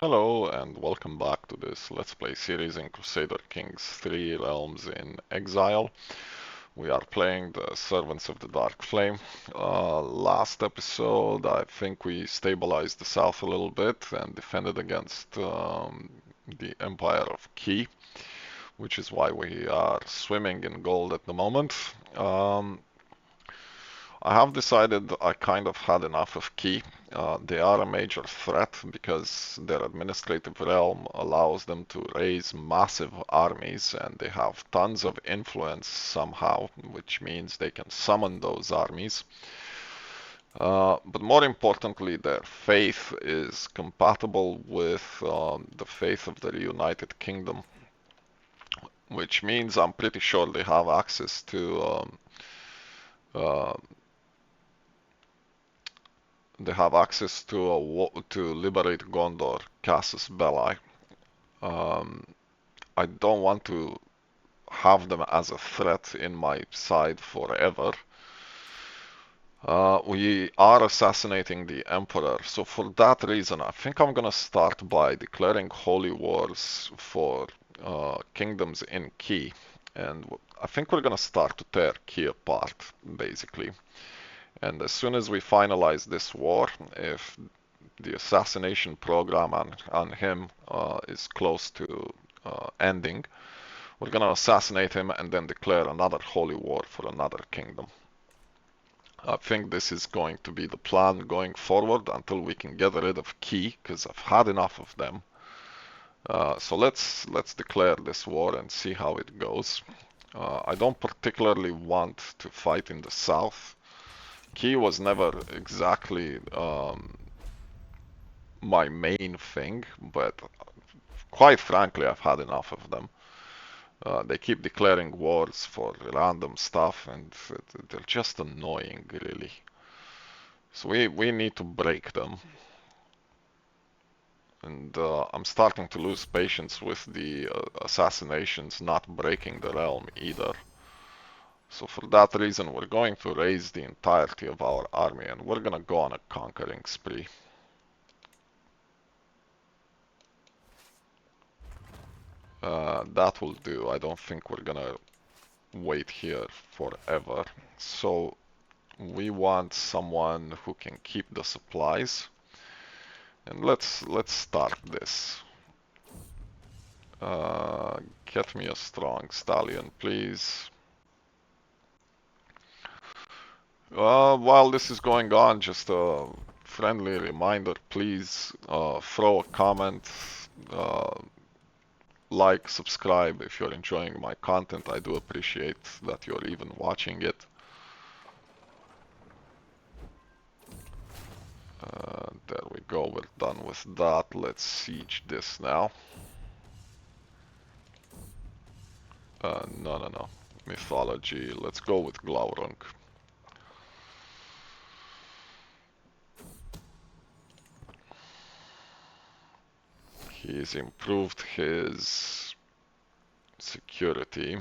Hello and welcome back to this Let's Play series in Crusader Kings 3 Realms in Exile. We are playing the Servants of the Dark Flame. Last episode I think we stabilized the south a little bit and defended against the Empire of Key, which is why we are swimming in gold at the moment. I have decided I kind of had enough of Key. They are a major threat because their administrative realm allows them to raise massive armies and they have tons of influence somehow, which means they can summon those armies. But more importantly, their faith is compatible with the faith of the Reunited Kingdom, which means I'm pretty sure they have access to liberate Gondor, Casus Belli. I don't want to have them as a threat in my side forever. We are assassinating the Emperor, so for that reason I think I'm gonna start by declaring holy wars for kingdoms in Key, and I think we're gonna start to tear Key apart, basically. And as soon as we finalize this war, if the assassination program on him is close to ending, we're gonna assassinate him and then declare another holy war for another kingdom. I think this is going to be the plan going forward until we can get rid of Key, because I've had enough of them. So let's declare this war and see how it goes. I don't particularly want to fight in the south. Key was never exactly my main thing, but quite frankly, I've had enough of them. They keep declaring wars for random stuff, and they're just annoying, really. So we need to break them. And I'm starting to lose patience with the assassinations not breaking the realm either. So for that reason, we're going to raise the entirety of our army, and we're gonna go on a conquering spree. That will do. I don't think we're gonna wait here forever. So we want someone who can keep the supplies. And let's start this. Get me a strong stallion, please. While this is going on, just a friendly reminder, please throw a comment, like, subscribe if you're enjoying my content. I do appreciate that you're even watching it. There we go, we're done with that. Let's siege this now. No. Mythology, let's go with Glaurung. He's improved his security.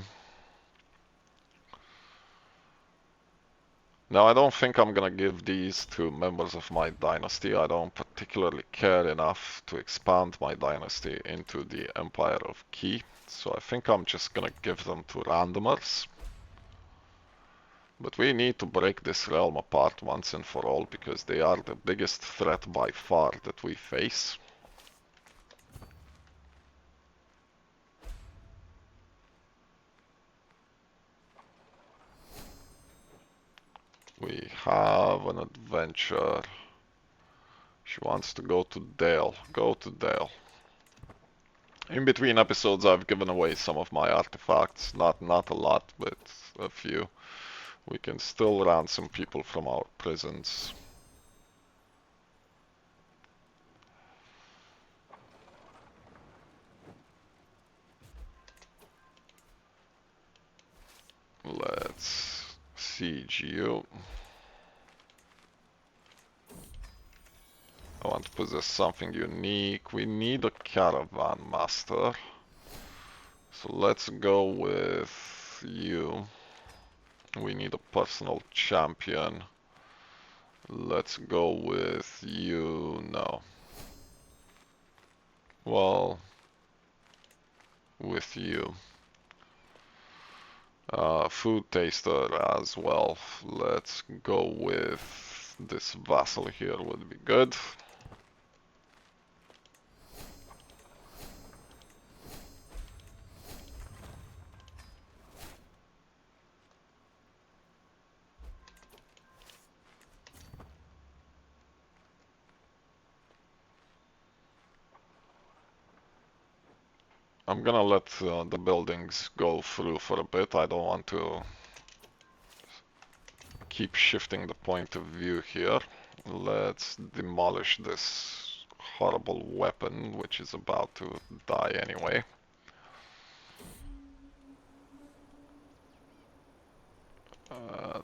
Now, I don't think I'm gonna give these to members of my dynasty. I don't particularly care enough to expand my dynasty into the Empire of Key, so I think I'm just gonna give them to randomers. But we need to break this realm apart once and for all, because they are the biggest threat by far that we face. We have an adventure. She wants to go to Dale. Go to Dale. In between episodes, I've given away some of my artifacts. Not a lot, but a few. We can still ransom people from our prisons. Let's siege you. I want to possess something unique. We need a caravan master. So let's go with you. We need a personal champion. Let's go with you. No. Well, with you. Food taster as well. Let's go with this vassal here would be good. I'm gonna let the buildings go through for a bit. I don't want to keep shifting the point of view here. Let's demolish this horrible weapon, which is about to die anyway.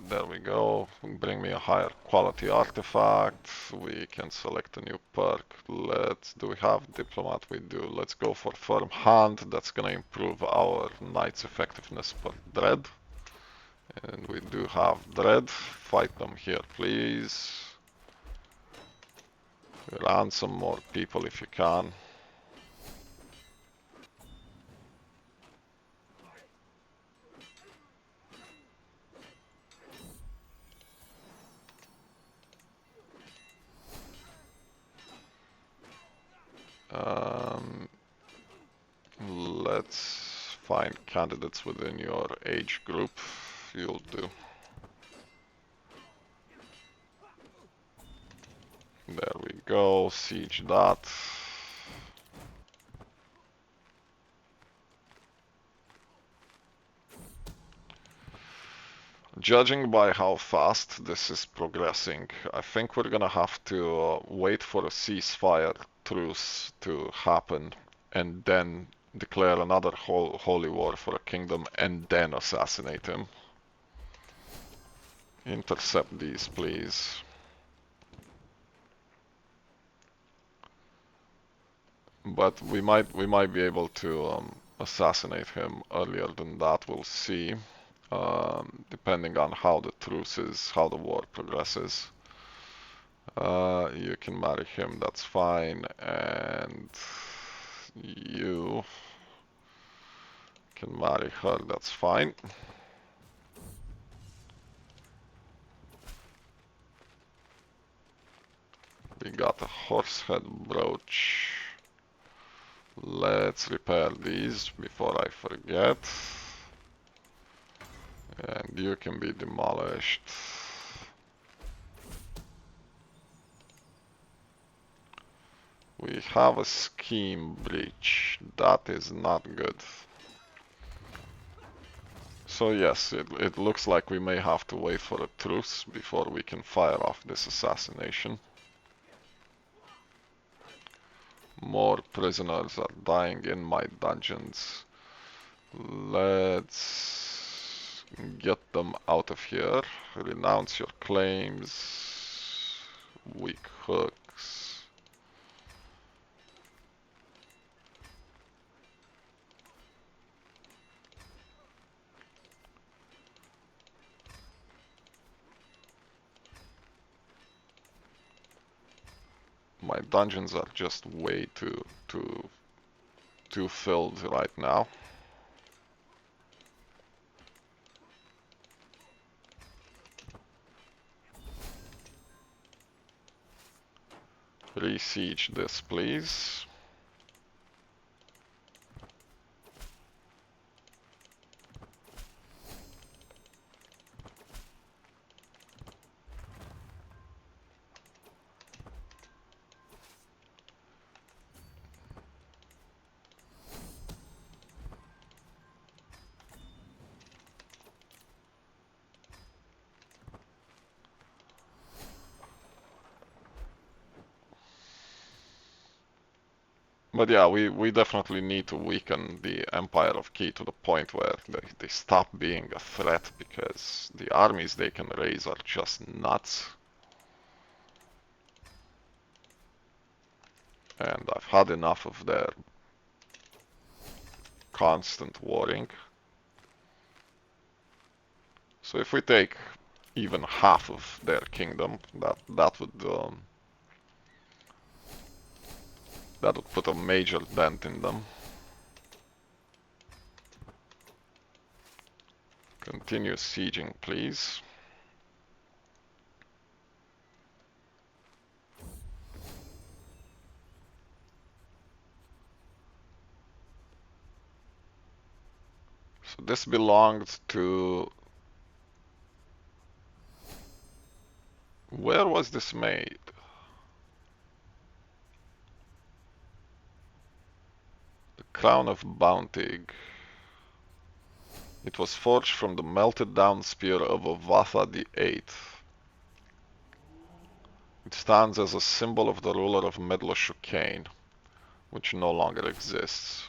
There we go. Bring me a higher quality artifact. We can select a new perk. Do we have diplomat? We do. Let's go for firm hand. That's gonna improve our knight's effectiveness per dread. And we do have dread. Fight them here, please. Ransom more people if you can. Um, let's find candidates within your age group. You'll do. There we go. Siege that. Judging by how fast this is progressing, I think we're gonna have to wait for a ceasefire truce to happen and then declare another holy war for a kingdom and then assassinate him. Intercept these, please. But we might be able to assassinate him earlier than that. We'll see. Depending on how the truce is, how the war progresses. You can marry him, that's fine, and you can marry her, that's fine. We got a horsehead brooch. Let's repair these before I forget. And you can be demolished. We have a scheme breach. That is not good. So yes, it looks like we may have to wait for a truce before we can fire off this assassination. More prisoners are dying in my dungeons. Let's get them out of here. Renounce your claims. Weak hooks. My dungeons are just way too filled right now. Re-siege this, please. But yeah, we definitely need to weaken the Empire of Key to the point where they stop being a threat, because the armies they can raise are just nuts. And I've had enough of their constant warring. So if we take even half of their kingdom, that would That would put a major dent in them. Continue sieging, please. So this belonged to... Where was this made? The Crown of Bounty. It was forged from the melted down spear of Avatha the Eighth. It stands as a symbol of the ruler of Medlo-Shukain, which no longer exists.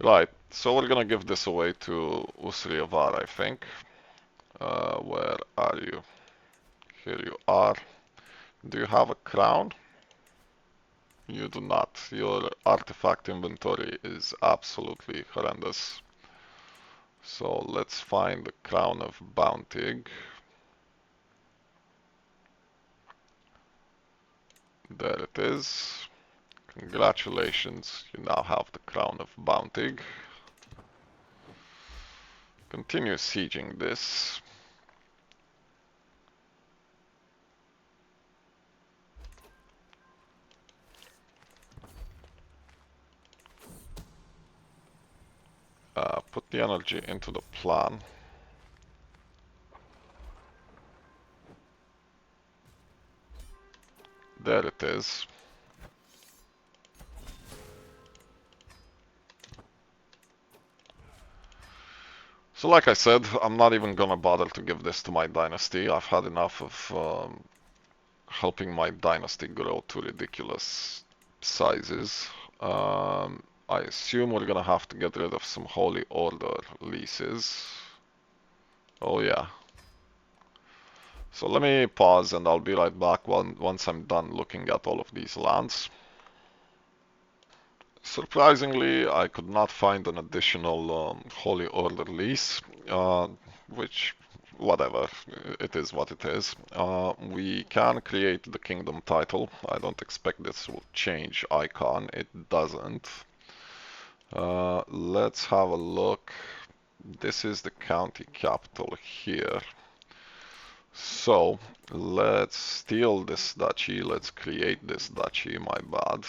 Right, so we're gonna give this away to Usriavar, I think. Where are you? Here you are. Do you have a crown? You do not. Your artifact inventory is absolutely horrendous. So let's find the Crown of Bounty. There it is. Congratulations, you now have the Crown of Bounty. Continue sieging this. Put the energy into the plan. There it is. So like I said, I'm not even gonna bother to give this to my dynasty. I've had enough of helping my dynasty grow to ridiculous sizes. I assume we're gonna have to get rid of some Holy Order leases. Oh yeah. So let me pause and I'll be right back once I'm done looking at all of these lands. Surprisingly, I could not find an additional Holy Order lease, which, whatever, it is what it is. We can create the kingdom title. I don't expect this will change icon. It doesn't. Let's have a look. This is the county capital here. So let's steal this duchy. Let's create this duchy, my bad.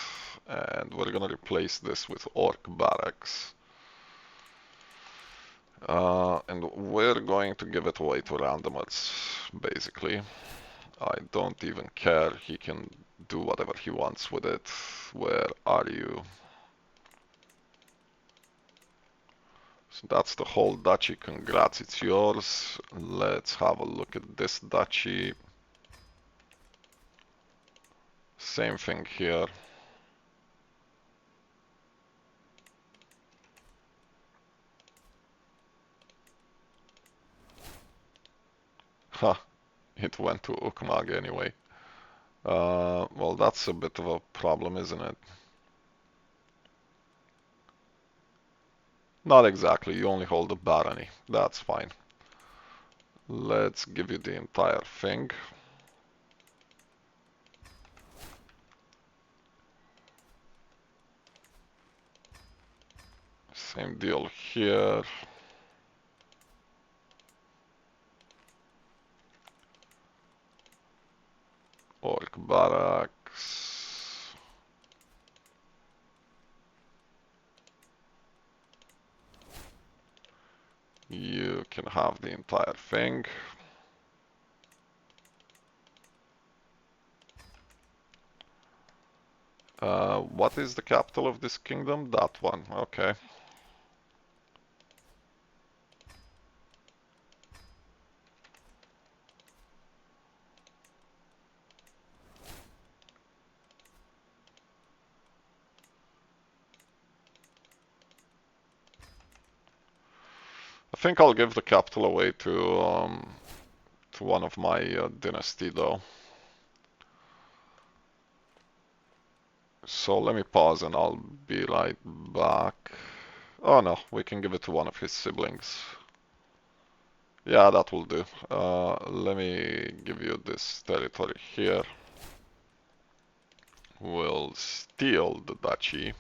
And we're gonna replace this with orc barracks. And we're going to give it away to randomers, basically. I don't even care. He can do whatever he wants with it. Where are you? So that's the whole duchy. Congrats, it's yours. Let's have a look at this duchy. Same thing here. Huh, it went to Ukmag anyway. Well, that's a bit of a problem, isn't it? Not exactly, you only hold a barony. That's fine. Let's give you the entire thing. Same deal here. Orc barracks. You can have the entire thing. What is the capital of this kingdom? That one, okay. I think I'll give the capital away to one of my dynasty though. So let me pause and I'll be right back. Oh no, we can give it to one of his siblings. Yeah, that will do. Let me give you this territory here. We'll steal the duchy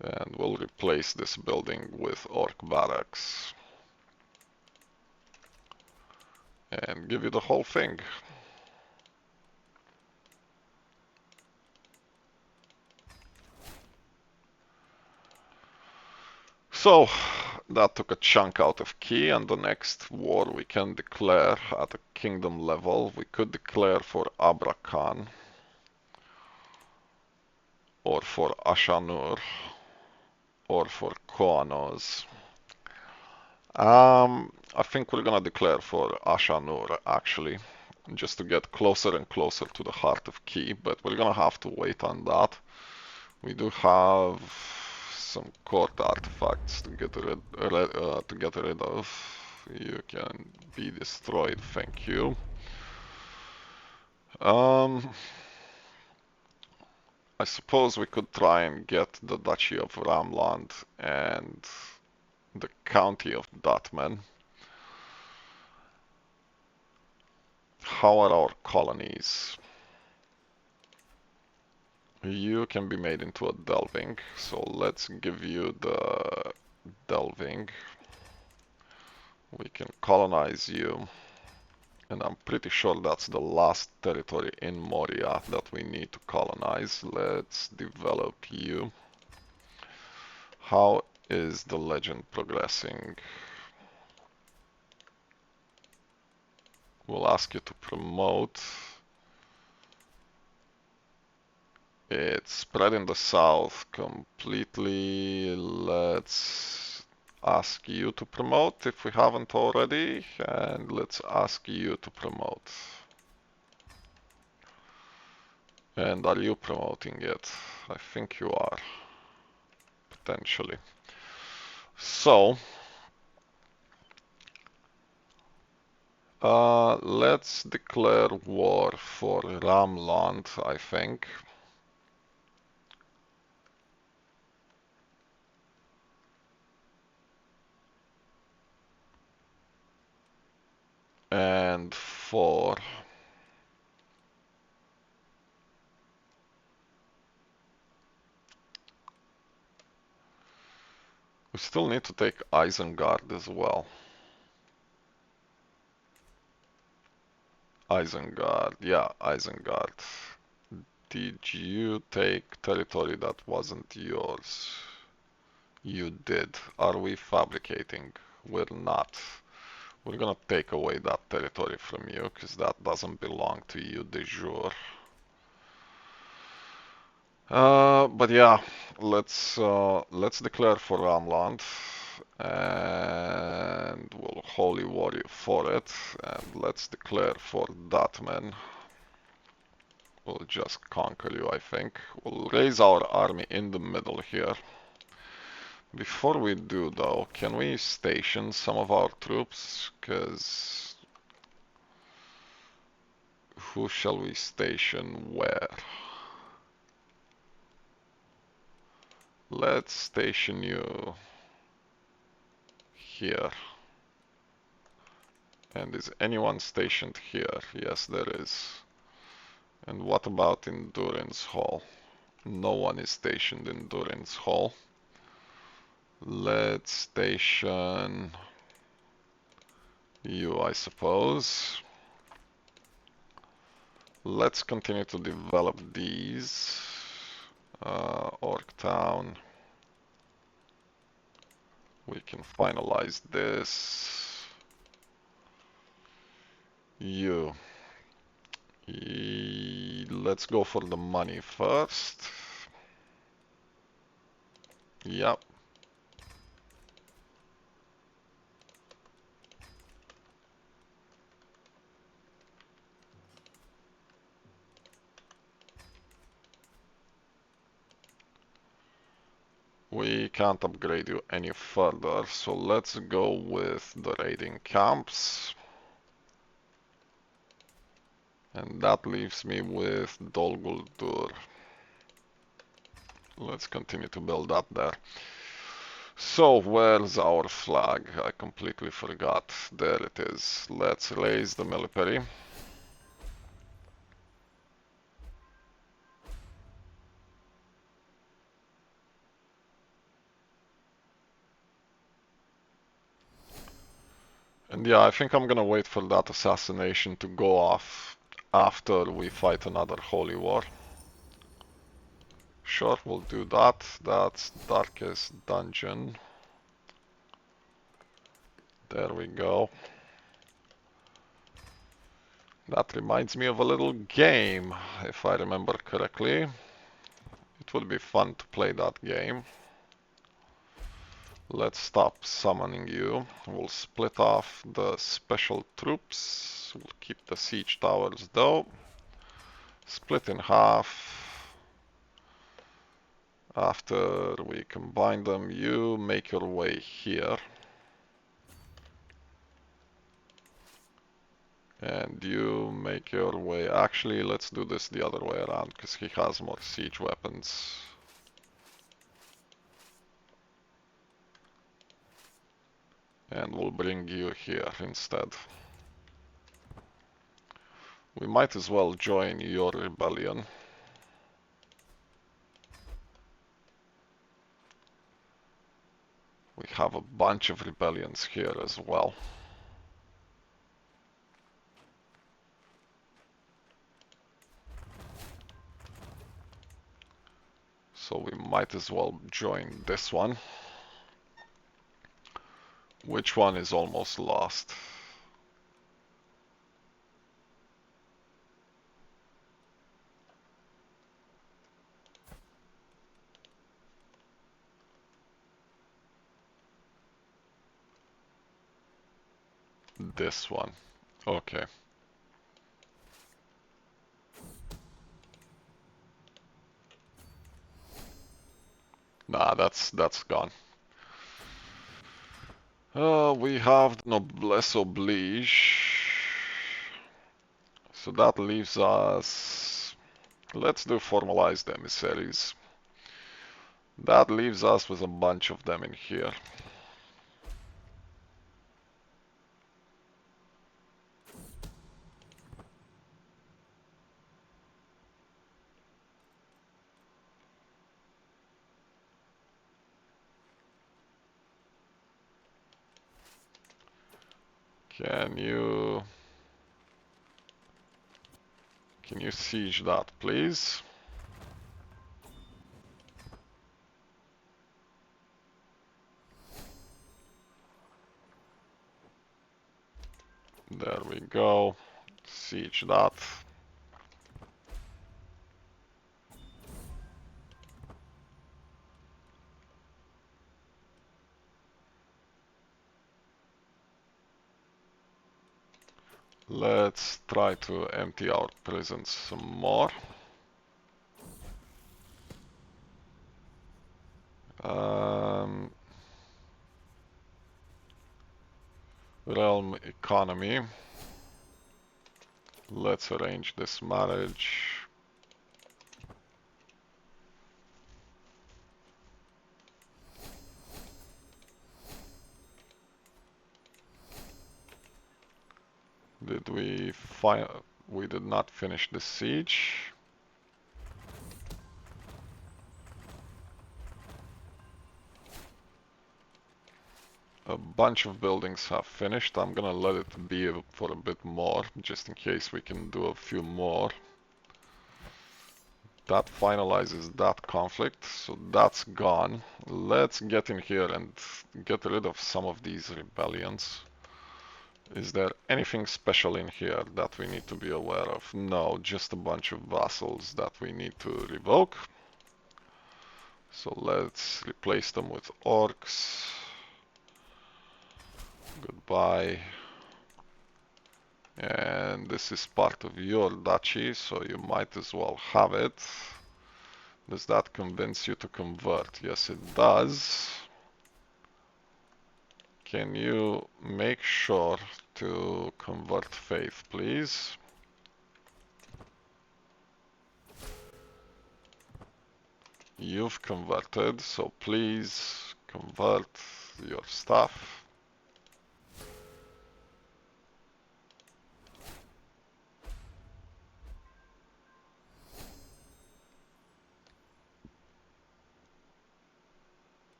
and we'll replace this building with orc barracks and give you the whole thing. So that took a chunk out of Key, and the next war we can declare at a kingdom level. We could declare for Abrakan or for Ashanur or for Koanos. I think we're gonna declare for Ashanur actually, just to get closer and closer to the heart of Key, but we're gonna have to wait on that. We do have some court artifacts to get rid of. You can be destroyed, thank you. I suppose we could try and get the Duchy of Ramland and the County of Datman. How are our colonies? You can be made into a delving, so let's give you the delving. We can colonize you, and I'm pretty sure that's the last territory in Moria that we need to colonize. Let's develop you. How is the legend progressing? We'll ask you to promote. It's spread in the south completely. Let's ask you to promote if we haven't already, and let's ask you to promote. And are you promoting it? I think you are, potentially. So, let's declare war for Ramland, I think. And for we still need to take Isengard as well. Isengard, yeah, Isengard. Did you take territory that wasn't yours? You did. Are we fabricating? We're not. We're gonna take away that territory from you, because that doesn't belong to you de jure. But yeah, let's declare for Ramland, and we'll holy war you for it, and let's declare for Datman. We'll just conquer you, I think. We'll raise our army in the middle here. Before we do, though, can we station some of our troops? Because who shall we station where? Let's station you here. And is anyone stationed here? Yes, there is. And what about in Durin's Hall? No one is stationed in Durin's Hall. Let's station you, I suppose. Let's continue to develop these. Orc Town. We can finalize this. You. Let's go for the money first. Yep. We can't upgrade you any further, so let's go with the raiding camps. And that leaves me with Dol Guldur. Let's continue to build up there. So, where's our flag? I completely forgot. There it is. Let's raise the military. And yeah, I think I'm gonna wait for that assassination to go off after we fight another holy war. Sure, we'll do that. That's Darkest Dungeon. There we go. That reminds me of a little game, if I remember correctly. It would be fun to play that game. Let's stop summoning you. We'll split off the special troops. We'll keep the siege towers though. Split in half. After we combine them, you make your way here. And you make your way... Actually, let's do this the other way around, because he has more siege weapons. And we'll bring you here instead. We might as well join your rebellion. We have a bunch of rebellions here as well. So we might as well join this one. Which one is almost lost? This one. Okay. Nah, that's gone. We have Noblesse Oblige. So that leaves us... Let's do Formalized Emissaries. That leaves us with a bunch of them in here. Can you siege that, please? There we go. Siege that. Let's try to empty our prisons some more. Realm economy. Let's arrange this marriage. Did we find... We did not finish the siege. A bunch of buildings have finished. I'm gonna let it be for a bit more, just in case we can do a few more. That finalizes that conflict, so that's gone. Let's get in here and get rid of some of these rebellions. Is there anything special in here that we need to be aware of? No, just a bunch of vassals that we need to revoke. So let's replace them with orcs. Goodbye. And this is part of your duchy, so you might as well have it. Does that convince you to convert? Yes, it does. Can you make sure to convert faith, please? You've converted, so please convert your stuff.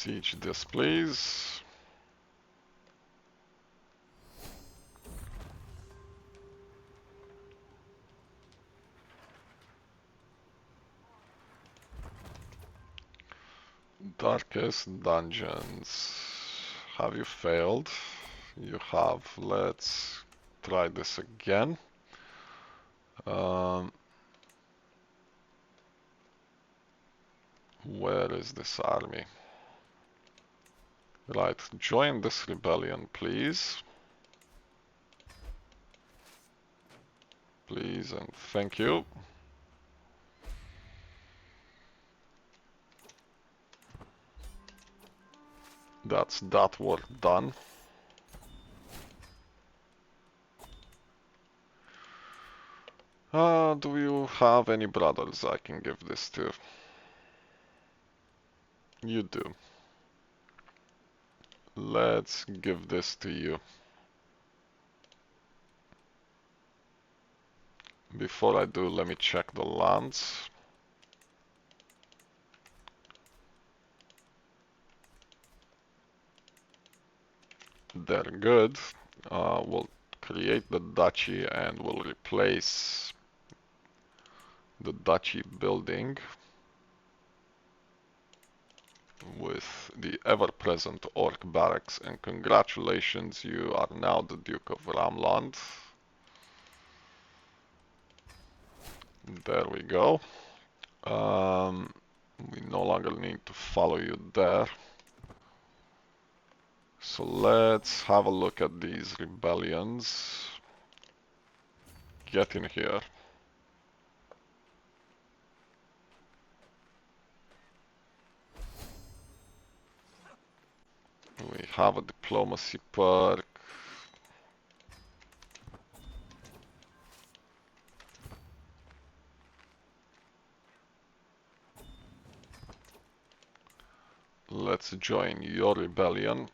Siege this, please. Darkest dungeons. Have you failed? You have. Let's try this again. Where is this army? Right, join this rebellion, please. Please and thank you. That's that work done. Do you have any brothers I can give this to? You do. Let's give this to you. Before I do, let me check the lands. They're good. We'll create the duchy and we'll replace the duchy building with the ever-present orc barracks, and congratulations, you are now the Duke of Ramland. There we go. We no longer need to follow you there. So let's have a look at these rebellions. Get in here. We have a diplomacy perk. Let's join your rebellion.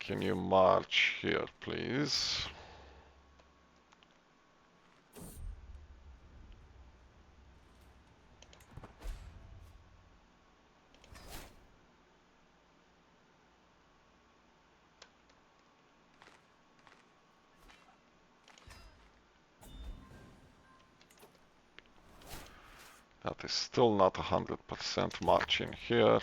Can you march here, please? That is still not 100% marching here.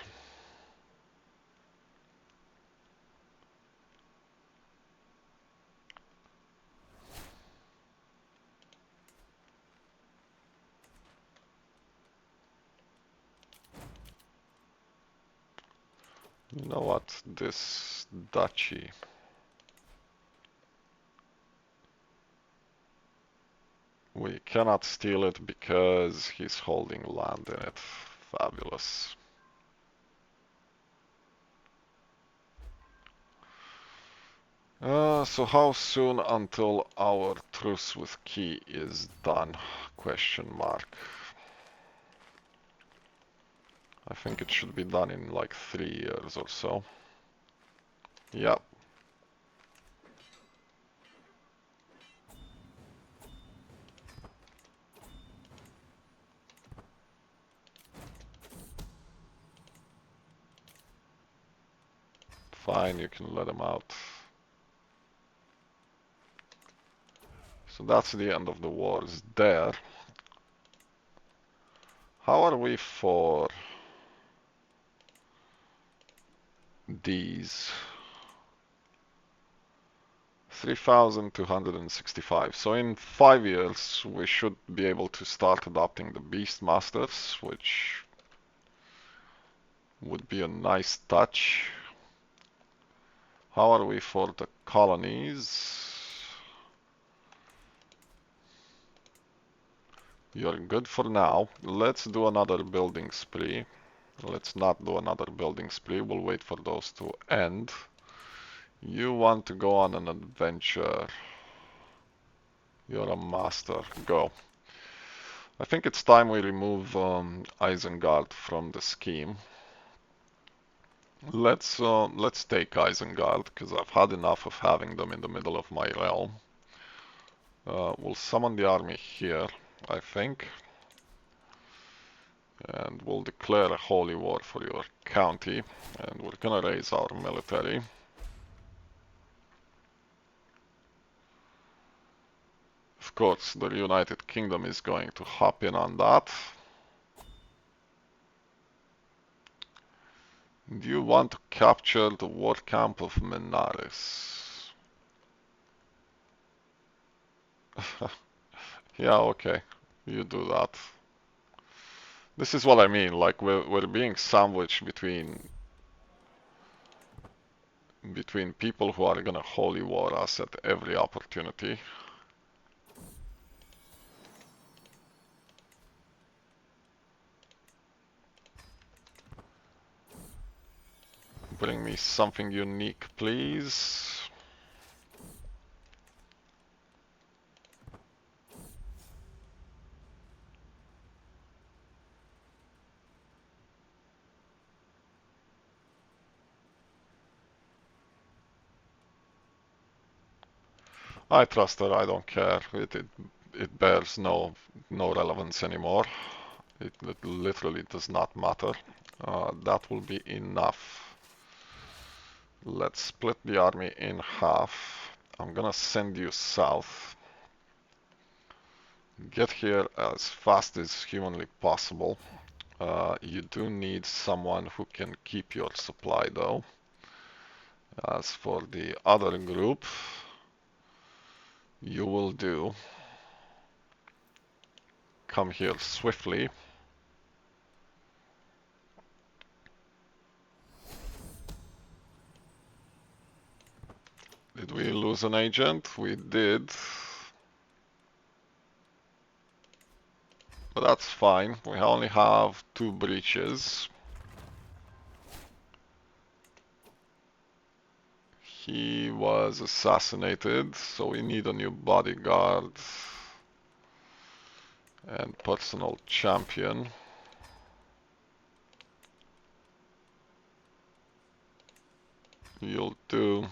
You know what? This duchy. We cannot steal it because he's holding land in it. Fabulous. So how soon until our truce with Key is done? Question mark. I think it should be done in like 3 years or so. Yep. Fine, you can let him out. So that's the end of the wars there. How are we for these? 3,265. So in 5 years we should be able to start adopting the Beastmasters, which would be a nice touch. How are we for the colonies? You're good for now. Let's do another building spree. Let's not do another building spree. We'll wait for those to end. You want to go on an adventure. You're a master. Go. I think it's time we remove Isengard from the scheme. Let's take Isengard, because I've had enough of having them in the middle of my realm. We'll summon the army here, I think. And we'll declare a holy war for your county. And we're gonna raise our military. Of course, the United Kingdom is going to hop in on that. Do you want to capture the war camp of Menares? Yeah, okay. You do that. This is what I mean, like we're being sandwiched between people who are gonna holy war us at every opportunity. Bring me something unique, please. I trust her, I don't care. It bears no relevance anymore. It literally does not matter. That will be enough. Let's split the army in half. I'm gonna send you south. Get here as fast as humanly possible. You do need someone who can keep your supply though. As for the other group, you will do. Come here swiftly. Did we lose an agent? We did. But that's fine. We only have 2 breaches. He was assassinated, so we need a new bodyguard and personal champion. You'll do.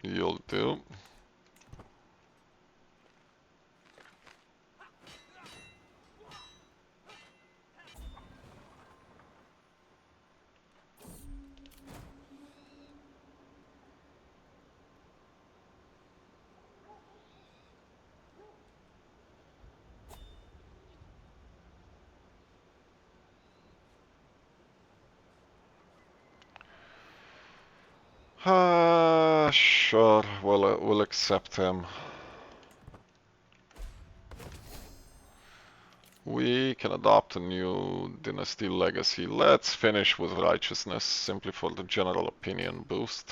You'll do. Sure, we'll accept him. We can adopt a new dynasty legacy. Let's finish with righteousness, simply for the general opinion boost.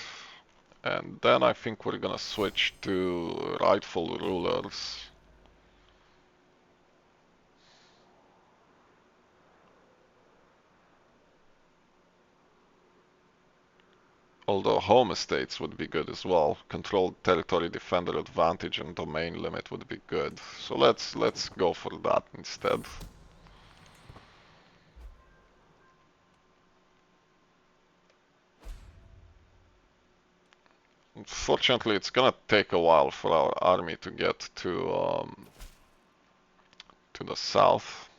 And then I think we're gonna switch to rightful rulers. Although home estates would be good as well. Controlled territory defender advantage and domain limit would be good. So let's go for that instead. Unfortunately, it's gonna take a while for our army to get to the south.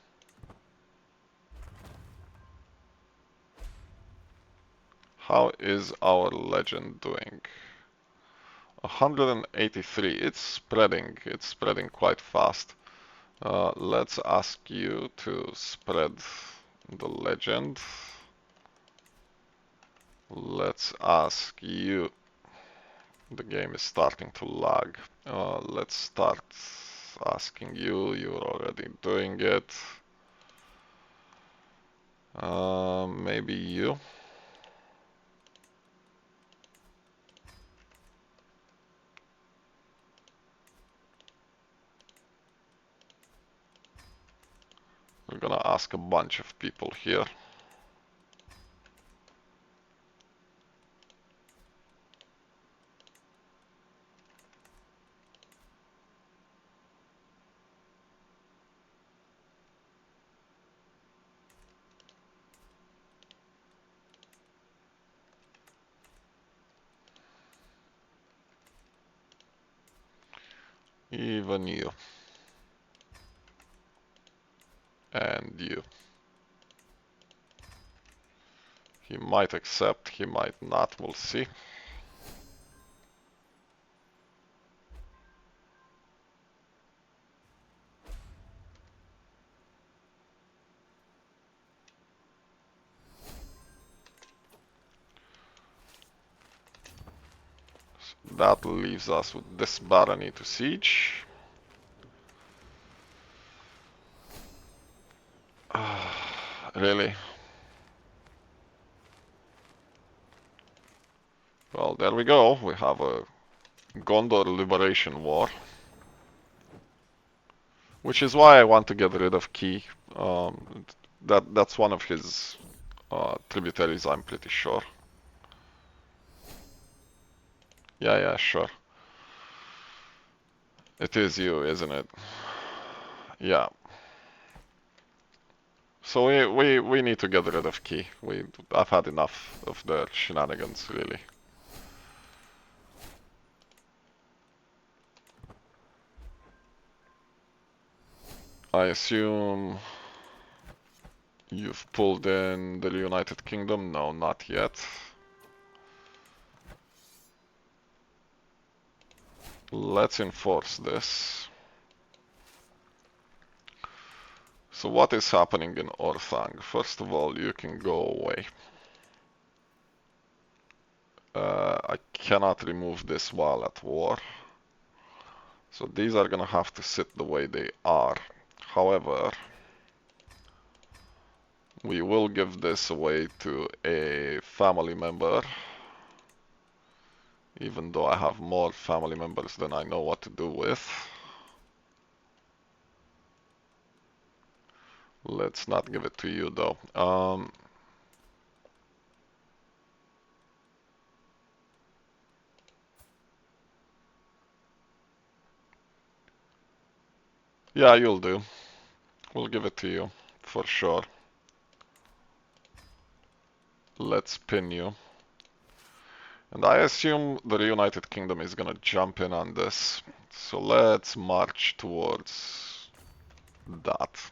How is our legend doing? 183. It's spreading quite fast. Let's ask you to spread the legend. Let's ask you. The game is starting to lag. Let's start asking you. You're already doing it. Maybe you. We're gonna ask a bunch of people here. Even you. And you. He might accept, he might not, we'll see. That leaves us with this barony to siege. Really? Well, there we go. We have a Gondor Liberation War. Which is why I want to get rid of Key. That's one of his tributaries, I'm pretty sure. Yeah, sure. It is you, isn't it? Yeah. So we need to get rid of Key. I've had enough of their shenanigans, really. I assume you've pulled in the United Kingdom? No, not yet. Let's enforce this. So what is happening in Orthanc? First of all, you can go away. I cannot remove this while at war. So these are gonna have to sit the way they are. However, we will give this away to a family member. Even though I have more family members than I know what to do with. Let's not give it to you though. Yeah, you'll do. We'll give it to you, for sure. Let's pin you. And I assume the United Kingdom is gonna jump in on this. So let's march towards that.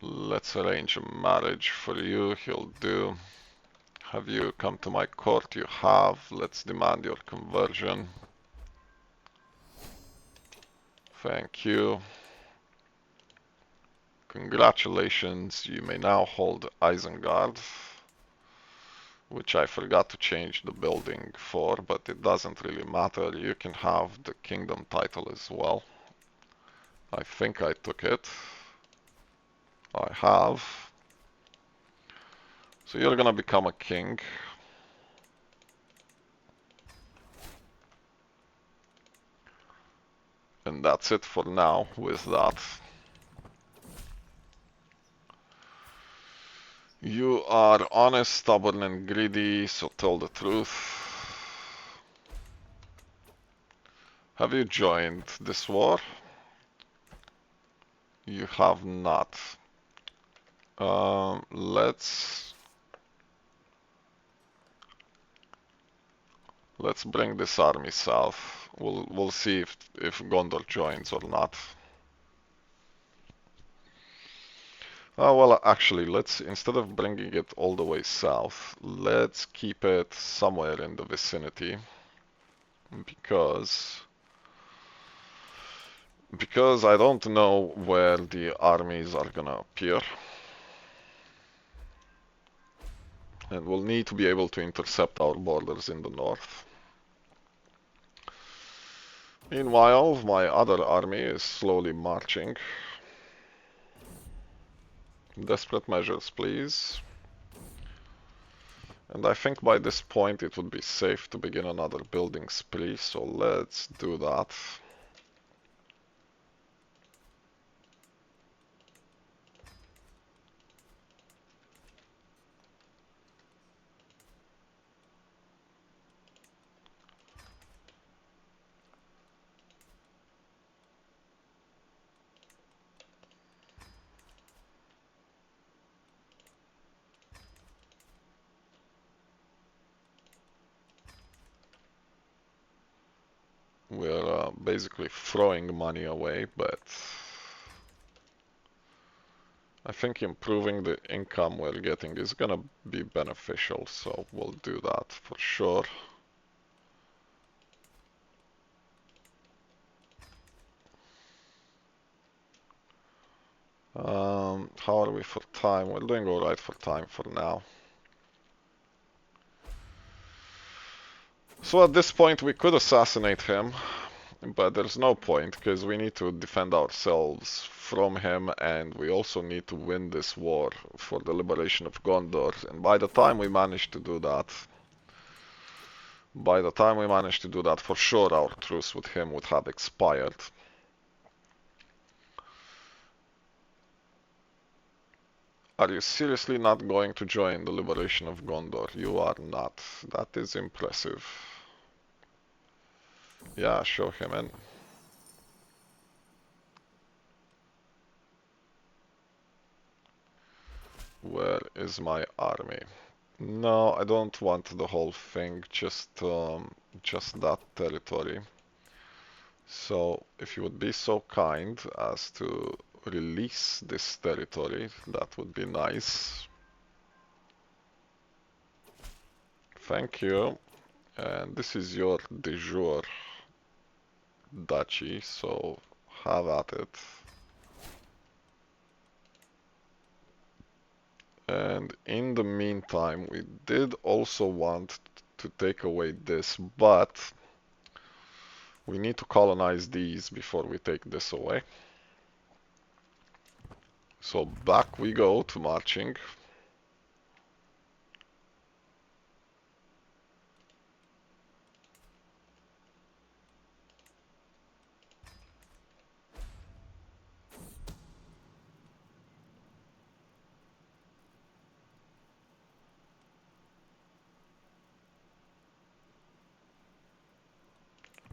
Let's arrange a marriage for you, he'll do. Have you come to my court? You have. Let's demand your conversion. Thank you. Congratulations, you may now hold Isengard, which I forgot to change the building for, but it doesn't really matter. You can have the kingdom title as well. I think I took it. I have. So you're gonna become a king. And that's it for now with that. You are honest, stubborn, and greedy, so tell the truth. Have you joined this war? You have not. Let's bring this army south. We'll see if Gondor joins or not. Oh, well, actually, let's, instead of bringing it all the way south, let's keep it somewhere in the vicinity. Because I don't know where the armies are gonna appear. And we'll need to be able to intercept our borders in the north. Meanwhile, my other army is slowly marching. Desperate measures, please. And I think by this point it would be safe to begin another building spree, so let's do that. We're basically throwing money away, but I think improving the income we're getting is gonna be beneficial, so we'll do that for sure. How are we for time? We're doing alright for time for now. So at this point we could assassinate him, but there's no point because we need to defend ourselves from him, and we also need to win this war for the liberation of Gondor. And by the time we manage to do that, for sure our truce with him would have expired. Are you seriously not going to join the liberation of Gondor? You are not. That is impressive. Yeah, show him in. Where is my army? No, I don't want the whole thing, just that territory. So, if you would be so kind as to release this territory, that would be nice. Thank you. And this is your de jure duchy, so have at it. And in the meantime, we did also want to take away this, but we need to colonize these before we take this away. So back we go to marching.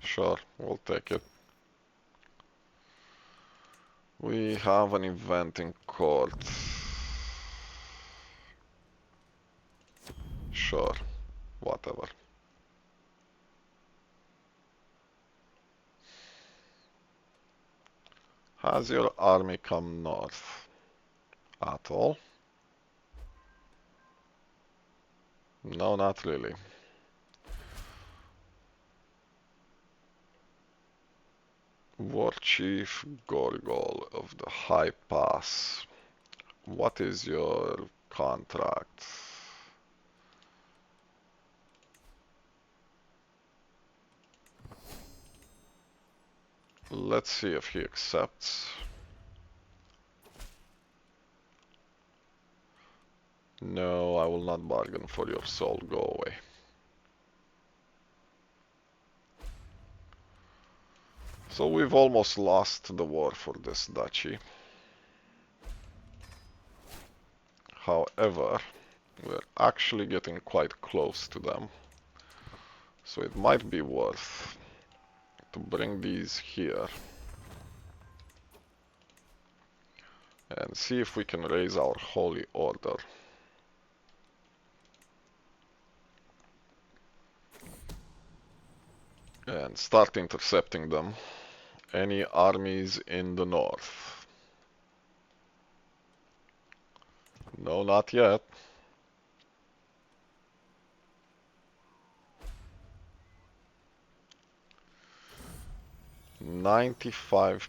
Sure, we'll take it. We have an event in court. Sure, whatever. Has your army come north at all? No, not really. War Chief Gorgol of the High Pass. What is your contract? Let's see if he accepts. No, I will not bargain for your soul. Go away. So we've almost lost the war for this duchy. However, we're actually getting quite close to them. So it might be worth to bring these here and see if we can raise our holy order. And start intercepting them. Any armies in the north? No, not yet. %95.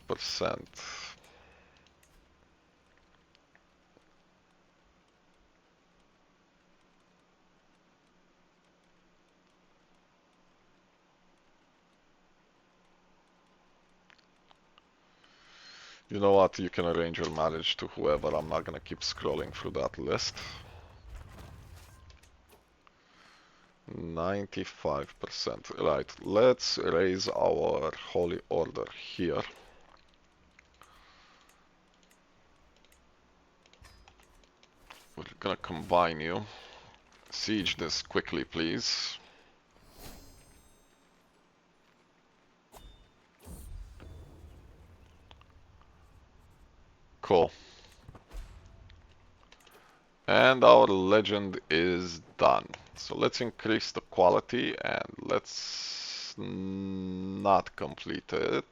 You know what? You can arrange your marriage to whoever. I'm not gonna keep scrolling through that list. 95%. Right, let's raise our holy order here. We're gonna combine you. Siege this quickly, please. Cool. And our legend is done. So let's increase the quality and let's Let's not complete it.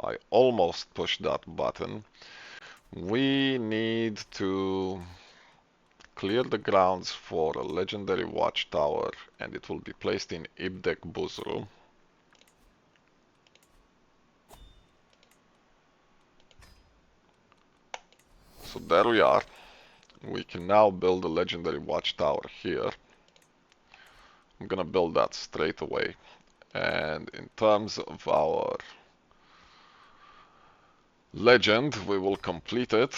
I almost pushed that button. We need to clear the grounds for a legendary watchtower, and it will be placed in Ibdek Buzru. So there we are. We can now build a legendary watchtower here. I'm gonna build that straight away. And in terms of our legend, we will complete it,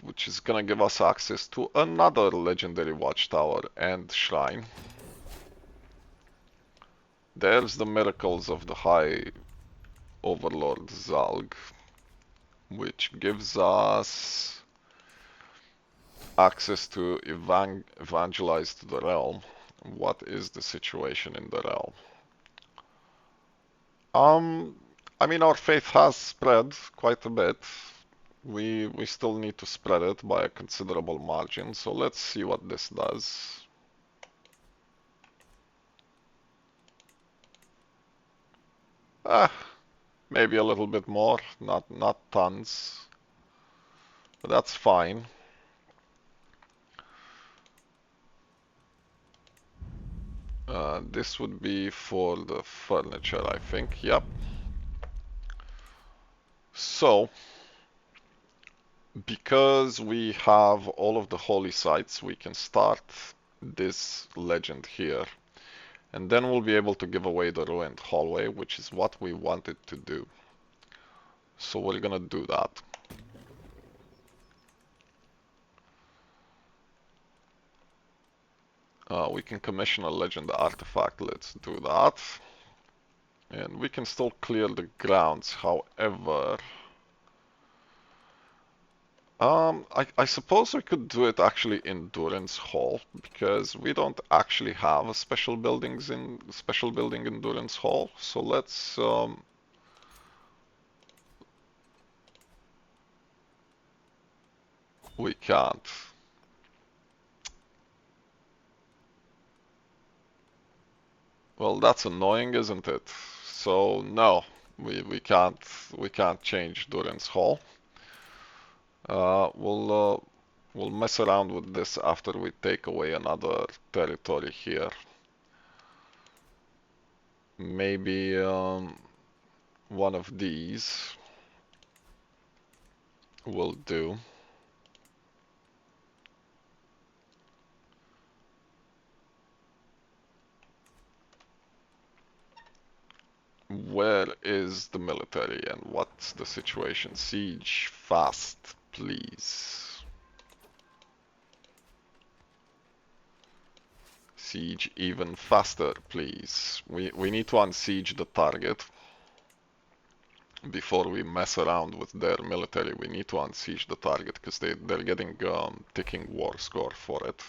which is gonna give us access to another legendary watchtower and shrine. There's the miracles of the High Overlord Zalg, which gives us access to evangelize to the realm. What is the situation in the realm? I mean, our faith has spread quite a bit. We still need to spread it by a considerable margin, so let's see what this does. Ah, maybe a little bit more, not tons, but that's fine. This would be for the furniture, I think. Yep. So, because we have all of the holy sites, we can start this legend here. And then we'll be able to give away the ruined hallway, which is what we wanted to do. So we're gonna do that. We can commission a legend artifact, let's do that. And we can still clear the grounds, however... I suppose we could do it actually in Durin's Hall, because we don't actually have a special building in Durin's Hall. So let's we can't. Well, that's annoying, isn't it? So no, we can't change Durin's Hall. We'll mess around with this after we take away another territory here. Maybe one of these will do. Where is the military and what's the situation? Siege fast, please. Siege even faster, please. We need to unsiege the target. Before we mess around with their military, we need to unsiege the target because they're getting ticking war score for it.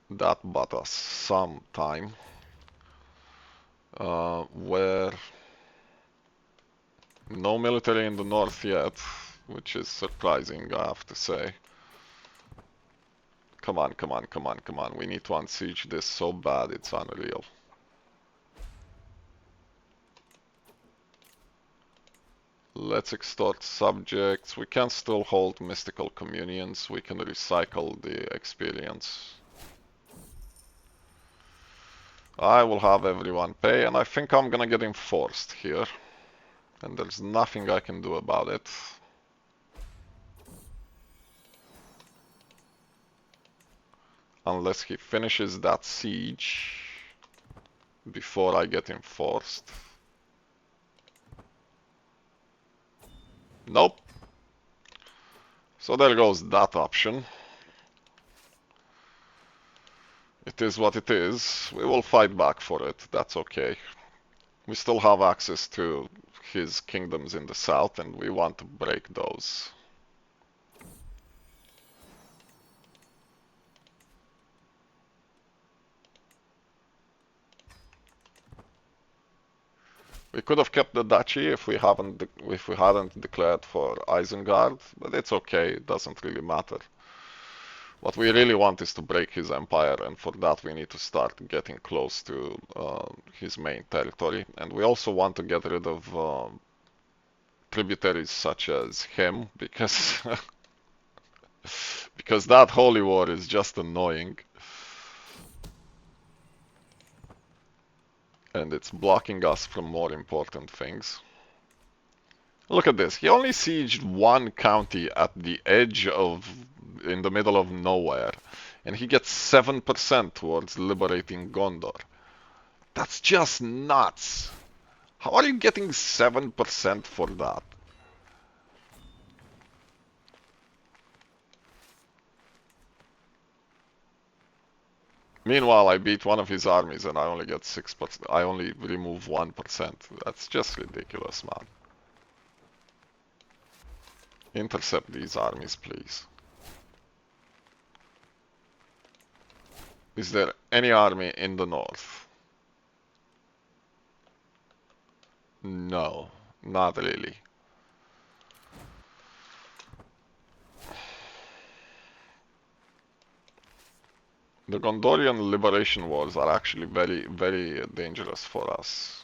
That bought us some time. Where no military in the north yet, which is surprising, I have to say. Come on, come on, come on, come on. We need to unsiege this so bad, it's unreal. Let's extort subjects. We can still hold mystical communions. We can recycle the experience. I will have everyone pay, and I think I'm gonna get enforced here. And there's nothing I can do about it. Unless he finishes that siege before I get enforced. Nope. So there goes that option. It is what it is. We will fight back for it. That's okay. We still have access to his kingdoms in the south, and we want to break those. We could have kept the duchy if we hadn't declared for Isengard, but it's okay. It doesn't really matter. What we really want is to break his empire, and for that we need to start getting close to his main territory. And we also want to get rid of tributaries such as him, because because that holy war is just annoying. And it's blocking us from more important things. Look at this. He only sieged one county at the edge of, in the middle of nowhere, and he gets 7% towards liberating Gondor. That's just nuts. How are you getting 7% for that? Meanwhile, I beat one of his armies and I only get 6%. I only remove 1%. That's just ridiculous, man. Intercept these armies, please. Is there any army in the north? No, not really. The Gondorian liberation wars are actually very, very dangerous for us.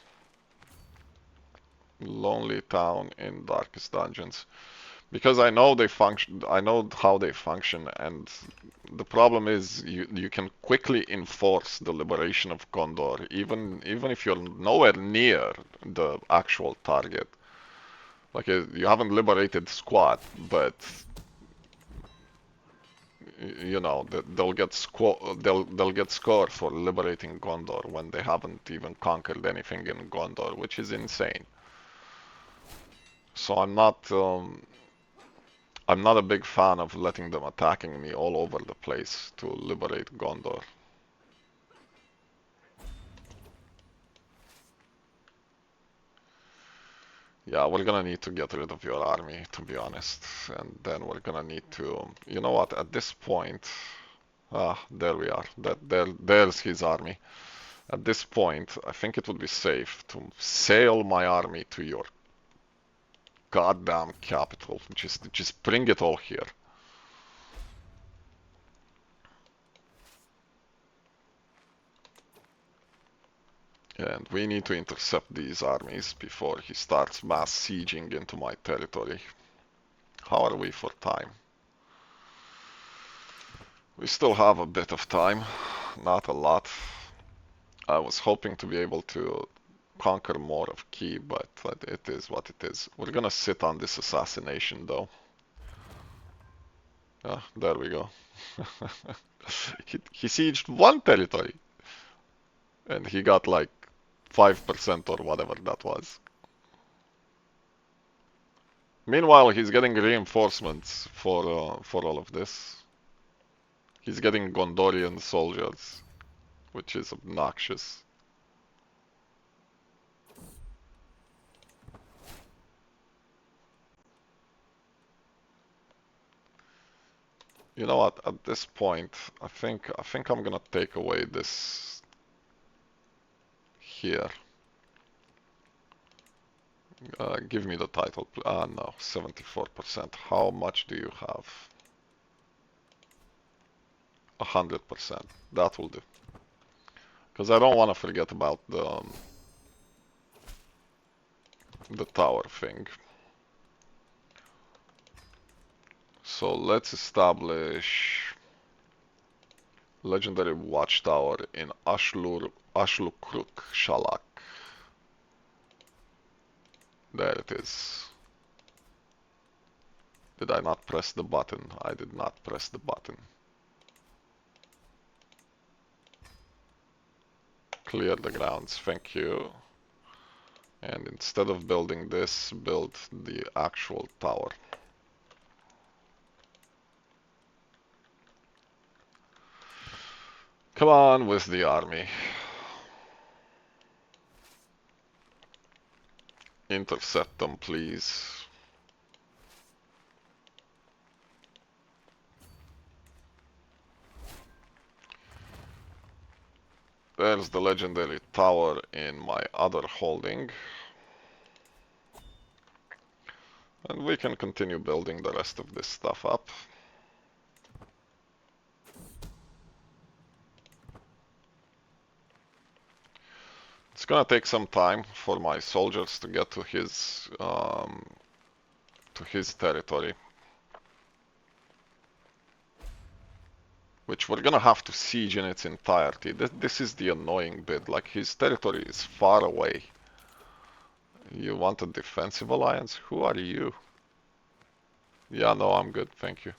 Lonely town in darkest dungeons. Because I know they function, I know how they function, and the problem is you can quickly enforce the liberation of Gondor, even if you're nowhere near the actual target. Like you haven't liberated squat, but you know they'll get score for liberating Gondor when they haven't even conquered anything in Gondor, which is insane. So I'm not a big fan of letting them attacking me all over the place to liberate Gondor. Yeah, we're gonna need to get rid of your army, to be honest. And then we're gonna need to, you know what, at this point, there we are. There's his army. At this point, I think it would be safe to sail my army to your goddamn capital. Just bring it all here. And we need to intercept these armies before he starts mass sieging into my territory. How are we for time? We still have a bit of time, not a lot. I was hoping to be able to conquer more of Key, but it is what it is. We're gonna sit on this assassination though. Ah, there we go. He sieged one territory, and he got like 5% or whatever that was. Meanwhile, he's getting reinforcements for all of this. He's getting Gondorian soldiers, which is obnoxious. You know what? At this point, I think I'm gonna take away this here. Give me the title. No, 74%. How much do you have? 100%. That will do. Because I don't want to forget about the tower thing. So let's establish legendary watchtower in Ashlukruk Shalak. There it is. Did I not press the button? I did not press the button. Clear the grounds, thank you. And instead of building this, build the actual tower. Come on with the army. Intercept them, please. There's the legendary tower in my other holding. And we can continue building the rest of this stuff up. It's gonna take some time for my soldiers to get to his territory, which we're gonna have to siege in its entirety. This is the annoying bit. Like, his territory is far away. You want a defensive alliance? Who are you? Yeah, no, I'm good, thank you.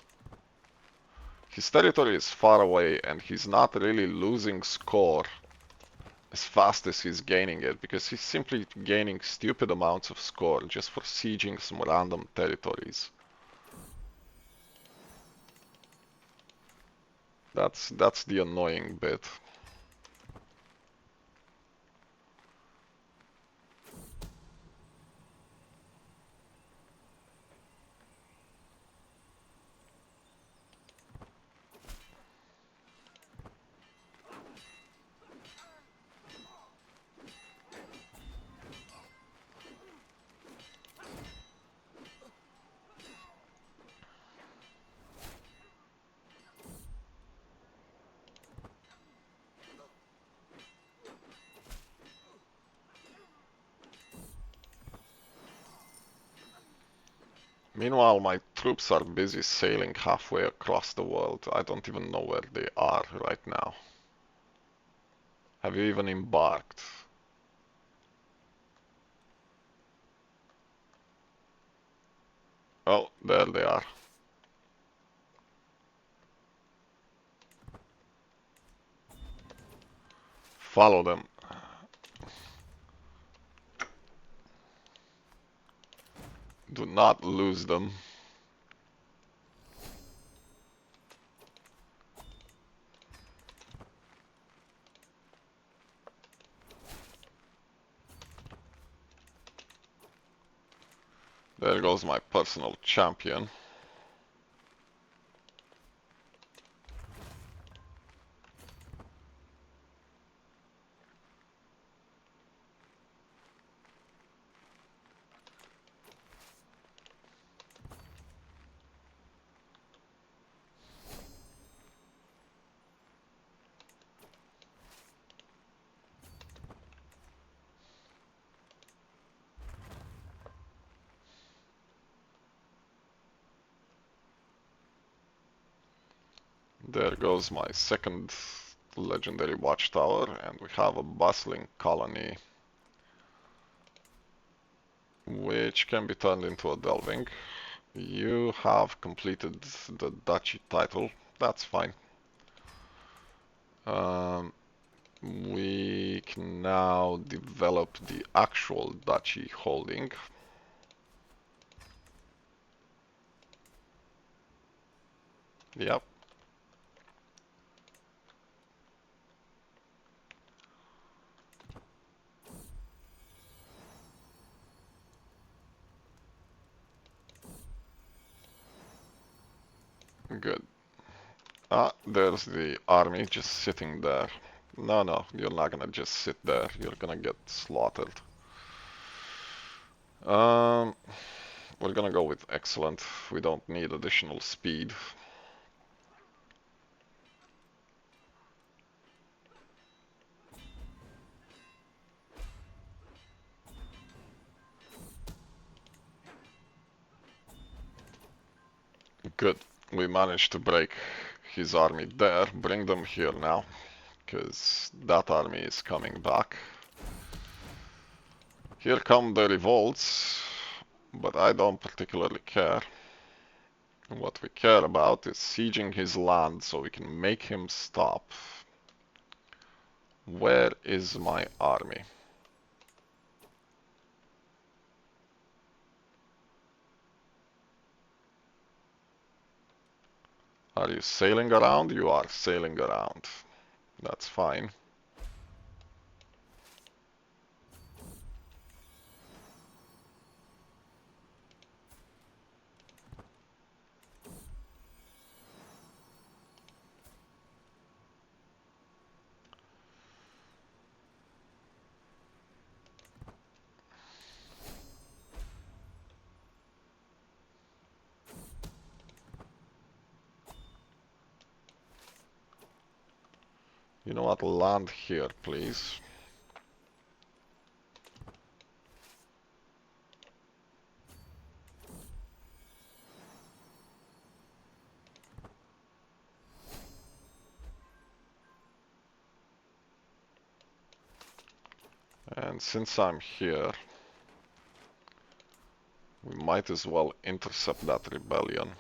His territory is far away, and he's not really losing score as fast as he's gaining it, because he's simply gaining stupid amounts of score just for sieging some random territories. That's the annoying bit. Meanwhile, my troops are busy sailing halfway across the world. I don't even know where they are right now. Have you even embarked? Oh, there they are. Follow them. Do not lose them. There goes my personal champion. There goes my second legendary watchtower, and we have a bustling colony which can be turned into a delving. You have completed the duchy title. That's fine. We can now develop the actual duchy holding. Yep. Good. Ah, there's the army just sitting there. No, no, you're not gonna just sit there. You're gonna get slaughtered. Um, we're gonna go with excellent. We don't need additional speed. Good. We managed to break his army there. Bring them here now, because that army is coming back. Here come the revolts, but I don't particularly care. What we care about is sieging his land so we can make him stop. Where is my army? Are you sailing around? You are sailing around. That's fine. You know what? Land here, please. And since I'm here, we might as well intercept that rebellion.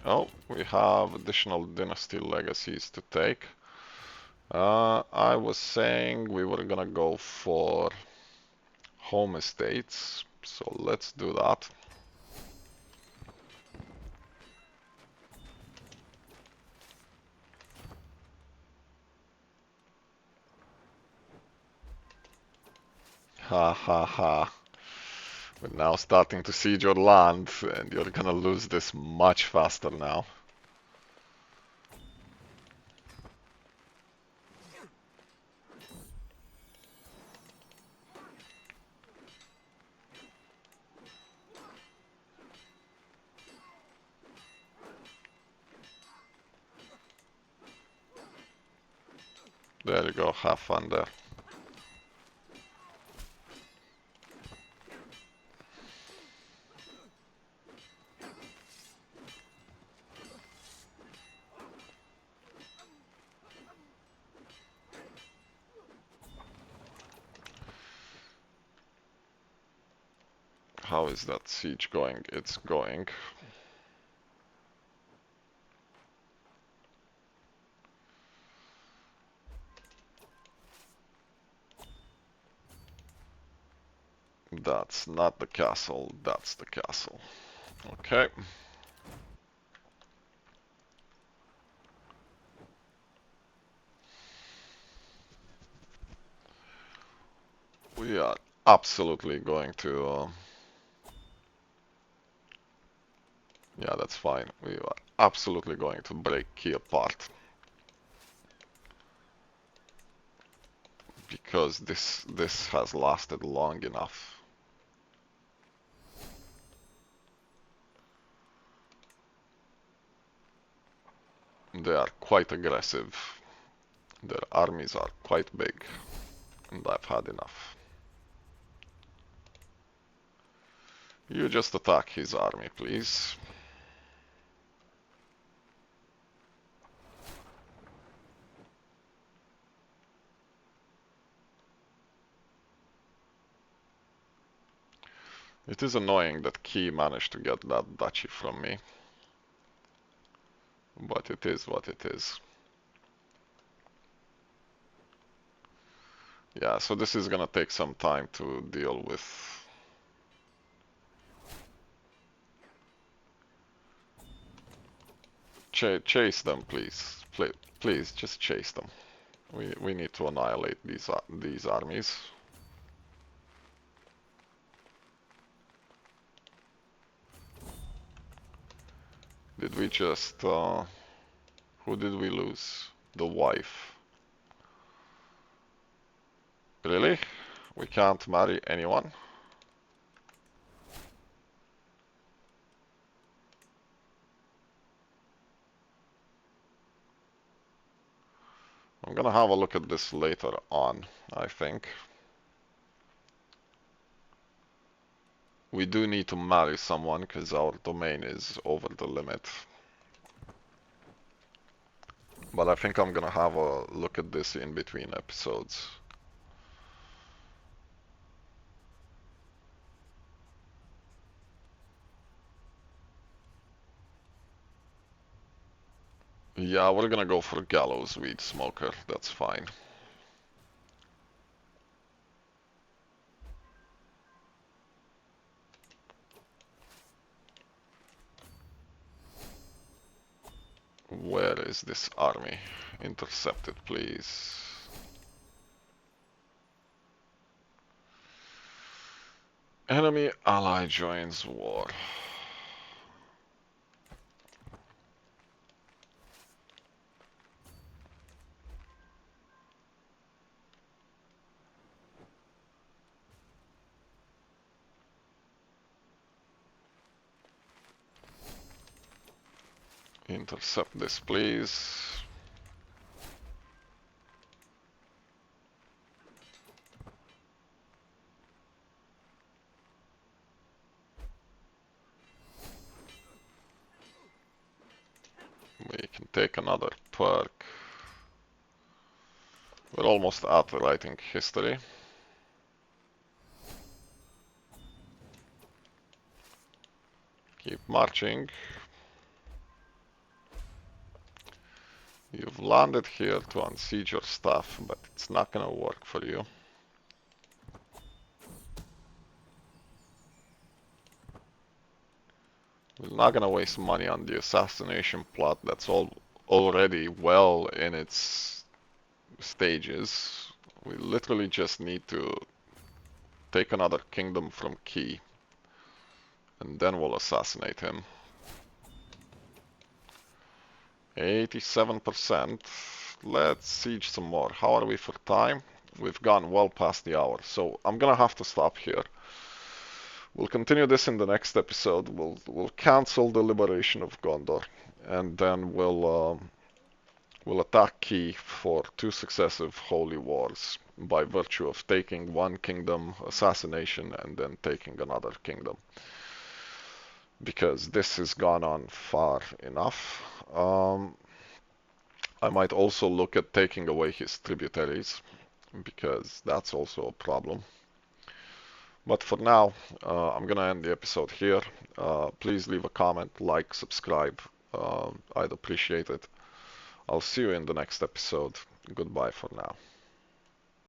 Oh, we have additional dynasty legacies to take. I was saying we were gonna go for home estates, so let's do that. Ha ha ha. We're now starting to siege your land, and you're gonna lose this much faster now. There you go, have fun there. How is that siege going? It's going. That's not the castle, that's the castle. Okay. We are absolutely going to... yeah, that's fine. We are absolutely going to break Key apart. Because this has lasted long enough. They are quite aggressive. Their armies are quite big. And I've had enough. You just attack his army, please. It is annoying that Key managed to get that duchy from me. But it is what it is. Yeah, so this is gonna take some time to deal with. Chase them, please. Please, just chase them. We need to annihilate these armies. Did we just... who did we lose? The wife. Really? We can't marry anyone? I'm gonna have a look at this later on, I think. We do need to marry someone because our domain is over the limit. But I think I'm gonna have a look at this in between episodes. Yeah, we're gonna go for gallows weed smoker, that's fine. Where is this army? Intercept it, please. Enemy ally joins war. Intercept this, please. We can take another perk. We're almost at writing history. Keep marching. You've landed here to unsiege your stuff, but it's not gonna work for you. We're not gonna waste money on the assassination plot that's already well in its stages. We literally just need to take another kingdom from Key, and then we'll assassinate him. 87%. Let's siege some more. How are we for time? We've gone well past the hour, so I'm gonna have to stop here. We'll continue this in the next episode. We'll cancel the liberation of Gondor, and then we'll attack Key for 2 successive holy wars by virtue of taking one kingdom, assassination, and then taking another kingdom. Because this has gone on far enough. I might also look at taking away his tributaries, because that's also a problem. But for now, I'm gonna end the episode here. Please leave a comment, like, subscribe. I'd appreciate it. I'll see you in the next episode. Goodbye for now.